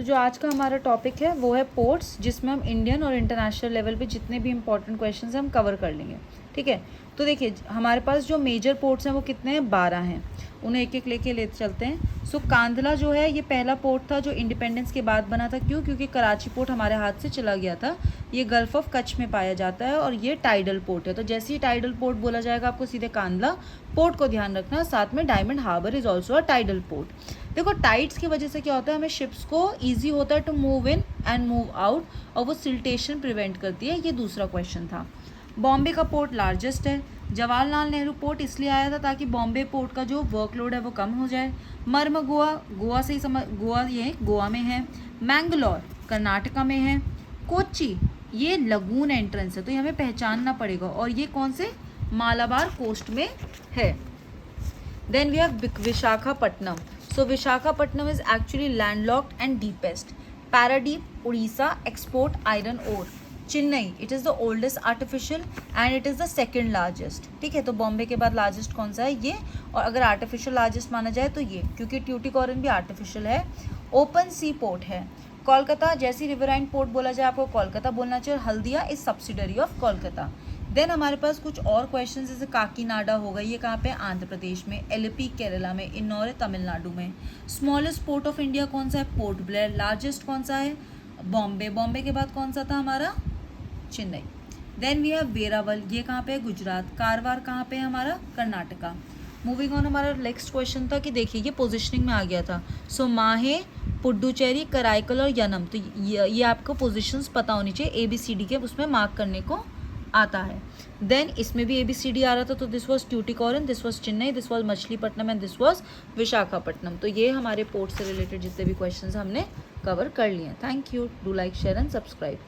तो जो आज का हमारा टॉपिक है वो है पोर्ट्स, जिसमें हम इंडियन और इंटरनेशनल लेवल पे जितने भी इंपॉर्टेंट क्वेश्चन हैं हम कवर कर लेंगे। ठीक है, तो देखिए हमारे पास जो मेजर पोर्ट्स हैं वो कितने हैं, 12 हैं। उन्हें एक एक लेके ले चलते हैं। सो कांधला जो है ये पहला पोर्ट था जो इंडिपेंडेंस के बाद बना था। क्यों? क्योंकि कराची पोर्ट हमारे हाथ से चला गया था। ये गल्फ ऑफ कच्छ में पाया जाता है और ये टाइडल पोर्ट है। तो जैसे ही टाइडल पोर्ट बोला जाएगा आपको सीधे कांधला पोर्ट को ध्यान रखना। साथ में Diamond Harbour is also a tidal port. देखो टाइड्स की वजह से क्या होता है, हमें शिप्स को ईजी होता है to move in and move out, और वो सिल्टेशन प्रिवेंट करती है। ये दूसरा क्वेश्चन था। बॉम्बे का पोर्ट लार्जेस्ट है। जवाहरलाल नेहरू पोर्ट इसलिए आया था ताकि बॉम्बे पोर्ट का जो वर्कलोड है वो कम हो जाए। मर्म गोवा, गोवा से ही समझ, गोवा ये गोवा में है। मैंगलोर कर्नाटका में है। कोच्चि ये लगून एंट्रेंस है, तो ये हमें पहचानना पड़ेगा, और ये कौन से, मालाबार कोस्ट में है। Then we have Visakhapatnam. So Visakhapatnam is actually landlocked and deepest. Paradip Orissa export iron ore. Chennai it is the oldest artificial and it is the second largest. ठीक है, तो बॉम्बे के बाद लार्जेस्ट कौन सा है, ये। और अगर आर्टिफिशियल लार्जेस्ट माना जाए तो ये, क्योंकि ट्यूटिकोरिन भी आर्टिफिशियल है। ओपन सी पोर्ट है। कोलकाता, जैसी रिवराइन पोर्ट बोला जाए आपको कोलकाता बोलना चाहिए। और Haldia is subsidiary of Kolkata. Then हमारे पास कुछ और क्वेश्चन, जैसे काकीनाडा होगा, ये कहाँ पे, आंध्र प्रदेश में। एलपी केरला में। इन्नौर तमिलनाडु में। स्मॉलेस्ट पोर्ट ऑफ इंडिया कौन सा है, पोर्ट ब्लेयर। लार्जेस्ट कौन सा है, बॉम्बे। बॉम्बे के बाद कौन सा था हमारा, Chennai. Then we have Veraval, ये कहाँ पे है, गुजरात। कारवार कहाँ पे है हमारा, कर्नाटका। मूविंग ऑन, हमारा नेक्स्ट क्वेश्चन था कि देखिए ये पोजिशनिंग में आ गया था। सो माहे, पुडुचेरी, कराईकल और यनम, तो ये आपको पोजिशंस पता होनी चाहिए ABCD के, उसमें मार्क करने को आता है। देन इसमें भी ABCD आ रहा था, तो this was Tuticorin, this was Chennai, this was Machilipatnam and this was Visakhapatnam. तो ये हमारे पोर्ट से रिलेटेड जितने भी क्वेश्चन हमने कवर कर लिए हैं। Thank you, do like share and subscribe.